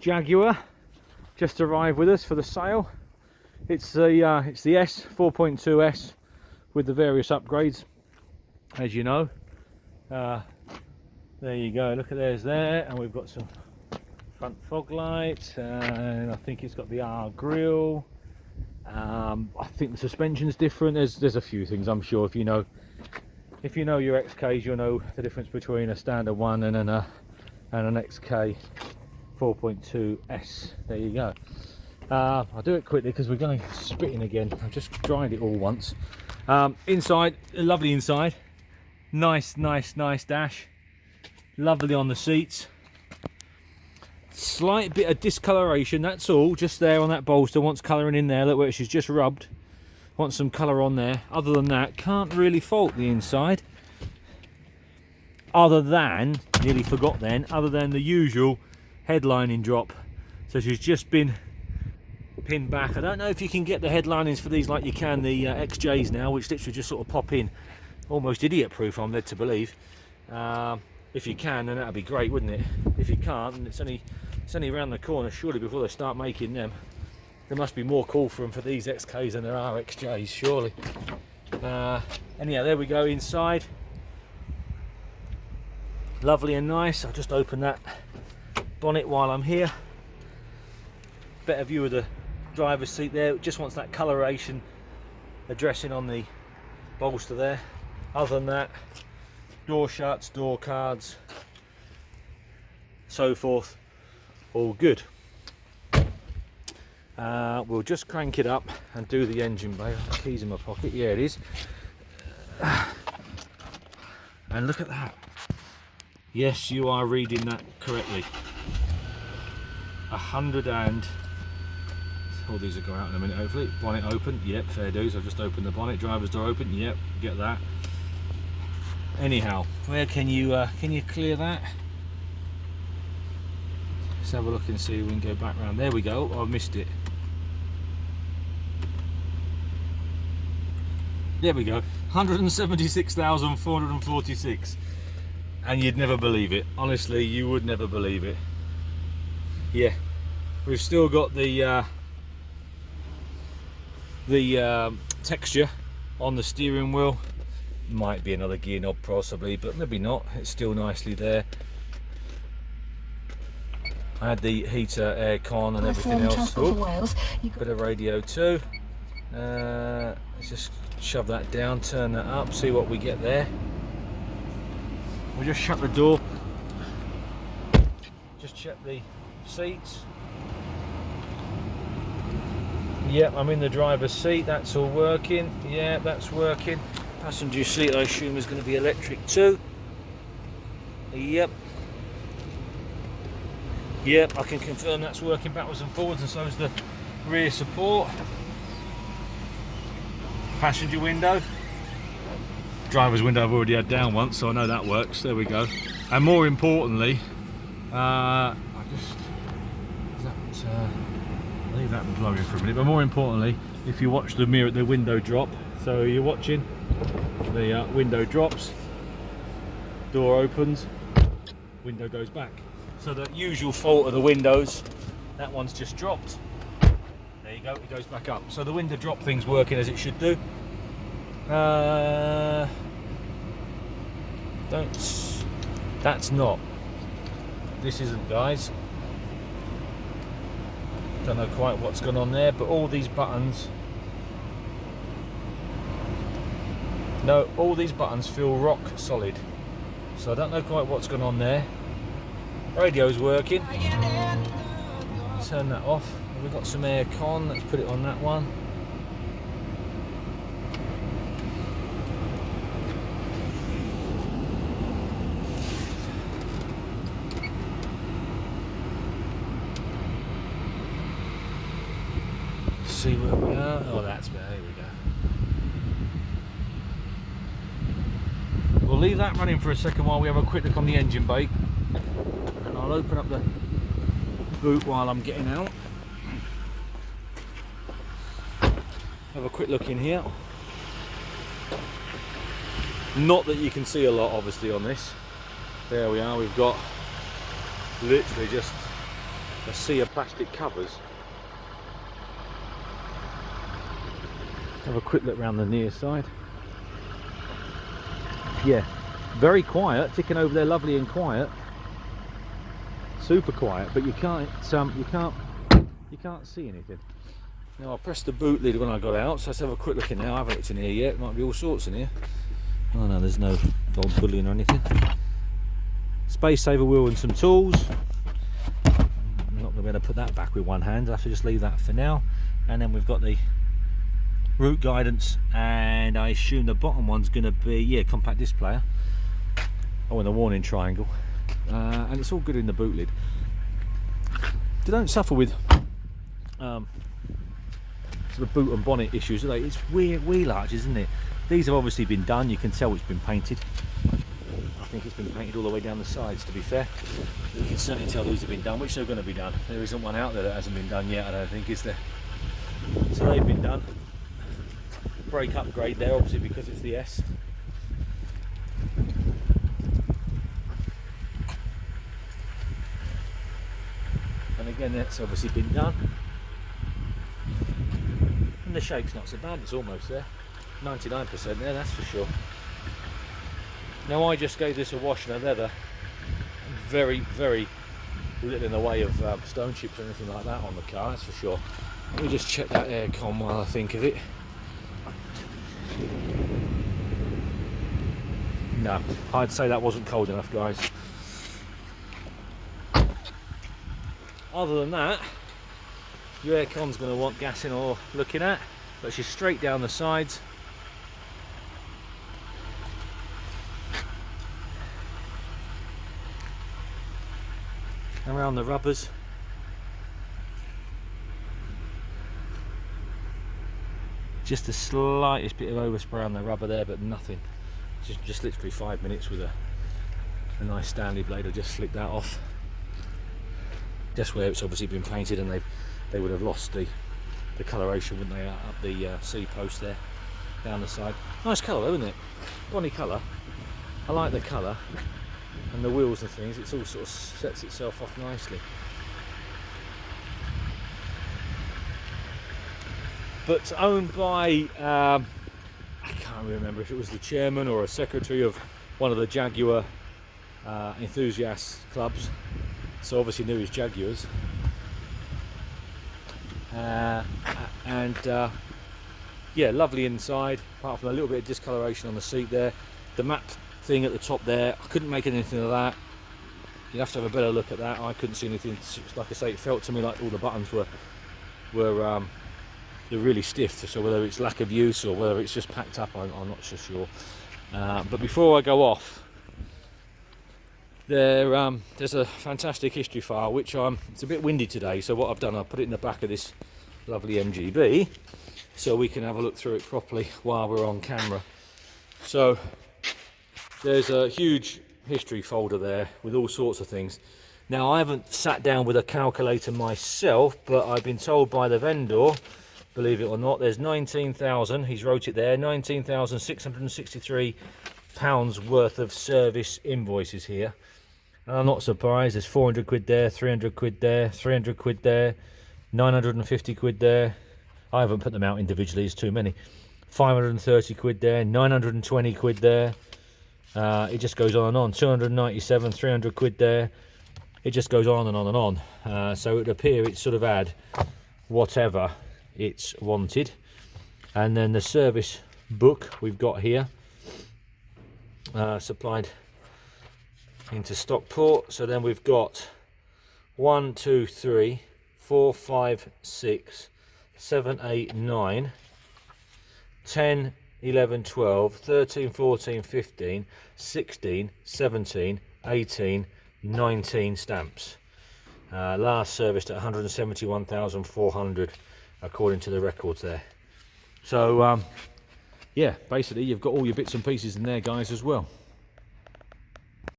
Jaguar just arrived with us for the sale. It's the S 4.2 S with the various upgrades, as you know. There you go, look at there, and we've got some front fog lights, and I think it's got the R grille. I think the suspension's different. There's a few things, I'm sure. If you know your XKs, you'll know the difference between a standard one and an XK 4.2 S. There you go. I'll do it quickly because we're going to spit in again. I've just dried it all once. Inside, lovely inside. Nice dash. Lovely on the seats. Slight bit of discoloration, that's all. Just there on that bolster. Wants colouring in there. Look where she's just rubbed. Wants some colour on there. Other than that, can't really fault the inside. Other than, nearly forgot then, other than the usual headlining drop. So she's just been pinned back. I don't know if you can get the headlinings for these like you can the XJs now, which literally just sort of pop in. Almost idiot proof, I'm led to believe. If you can, then that'd be great, wouldn't it? If you can't, and it's only around the corner, surely, before they start making them. There must be more call for them for these XKs than there are XJs, surely. Anyhow, there we go inside. Lovely and nice. I'll just open that bonnet while I'm here. Better view of the driver's seat there. It just wants that coloration addressing on the bolster there. Other than that, door shuts, door cards, so forth, all good. We'll just crank it up and do the engine bay. Keys in my pocket, yeah it is. And look at that. Yes, you are reading that correctly. 100 and... all these will go out in a minute hopefully. Bonnet open, yep, fair dues. I've just opened the bonnet. Driver's door open, yep, get that. Anyhow, where can you clear that? Let's have a look and see if we can go back round. There we go. Oh, I missed it. There we go. 176,446. And you'd never believe it. Honestly, you would never believe it. Yeah, we've still got the texture on the steering wheel. Might be another gear knob possibly, but maybe not. It's still nicely there. I had the heater, air con and everything else. Bit of radio too. Let's just shove that down, turn that up, see what we get there. We'll just shut the door. Just check the seats. Yep, I'm in the driver's seat. That's all working. Yeah, that's working. Passenger seat, I assume, is going to be electric too. Yep. Yep, I can confirm that's working backwards and forwards, and so is the rear support. Passenger window. Driver's window I've already had down once, so I know that works. There we go. And more importantly, I just leave that blowing for a minute. But more importantly, if you watch the mirror, the window drop. So you're watching the window drops, door opens, window goes back. So the usual fault of the windows, that one's just dropped. There you go, it goes back up. So the window drop thing's working as it should do. That's not. This isn't, guys. Don't know quite what's gone on there, but all these buttons. No, all these buttons feel rock solid. So I don't know quite what's gone on there. Radio's working. Turn that off. We've got some air con. Let's put it on that one. See where we are. Oh, that's better. Here we go. We'll leave that running for a second while we have a quick look on the engine bay. And I'll open up the boot while I'm getting out. Have a quick look in here. Not that you can see a lot obviously on this. There we are, we've got literally just a sea of plastic covers. Have a quick look around the near side. Yeah, very quiet, ticking over there, lovely and quiet, super quiet. But you can't see anything. Now I pressed the boot lid when I got out, so let's have a quick look in there. I haven't looked in here yet. Might be all sorts in here. Oh no, there's no dog bullying or anything. Space saver wheel and some tools. I'm not going to be able to put that back with one hand. I have to just leave that for now. And then we've got the route guidance, and I assume the bottom one's going to be, yeah, compact disc player. Oh, and the warning triangle. And it's all good in the boot lid. They don't suffer with sort of boot and bonnet issues, do they? It's weird wheel arches, isn't it? These have obviously been done. You can tell it's been painted. I think it's been painted all the way down the sides, to be fair. You can certainly tell these have been done, which they're going to be done. There isn't one out there that hasn't been done yet, I don't think, is there? So they've been done. Brake upgrade there, obviously, because it's the S. And again, that's obviously been done. And the shape's not so bad, it's almost there. 99% there, that's for sure. Now I just gave this a wash and a leather. Very, very little in the way of stone chips or anything like that on the car, that's for sure. Let me just check that aircon while I think of it. No, I'd say that wasn't cold enough, guys. Other than that, your aircon's going to want gassing or looking at, but she's straight down the sides. Around the rubbers. Just the slightest bit of overspray on the rubber there, but nothing. Just literally 5 minutes with a nice Stanley blade. I'll just flick that off. Just where it's obviously been painted, and they would have lost the coloration, wouldn't they, up the C post there, down the side. Nice colour though, isn't it? Bonny colour. I like the colour. And the wheels and things, it's all sort of sets itself off nicely. But owned by, I can't remember if it was the chairman or a secretary of one of the Jaguar enthusiast clubs, so obviously knew his Jaguars. Yeah, lovely inside, apart from a little bit of discoloration on the seat there. The map thing at the top there, I couldn't make anything of that. You'd have to have a better look at that. I couldn't see anything. Like I say, it felt to me like all the buttons were they're really stiff, so whether it's lack of use or whether it's just packed up, I'm not so sure. But before I go off, there's a fantastic history file, which it's a bit windy today, so what I've done, I've put it in the back of this lovely MGB so we can have a look through it properly while we're on camera. So there's a huge history folder there with all sorts of things. Now I haven't sat down with a calculator myself, but I've been told by the vendor, believe it or not, there's 19,000, he's wrote it there, £19,663 worth of service invoices here. And I'm not surprised, there's 400 quid there, 300 quid there, 300 quid there, 950 quid there. I haven't put them out individually, it's too many. 530 quid there, 920 quid there. It just goes on and on. 297, 300 quid there. It just goes on and on and on. So it would appear it's sort of add whatever it's wanted. And then the service book we've got here, supplied into Stockport. So then we've got 1, 2, 3, 4, 5, 6, 7, 8, 9, 10, 11, 12, 13, 14, 15, 16, 17, 18, 19 stamps. Last serviced at 171,400 according to the records there. So yeah, basically you've got all your bits and pieces in there, guys, as well.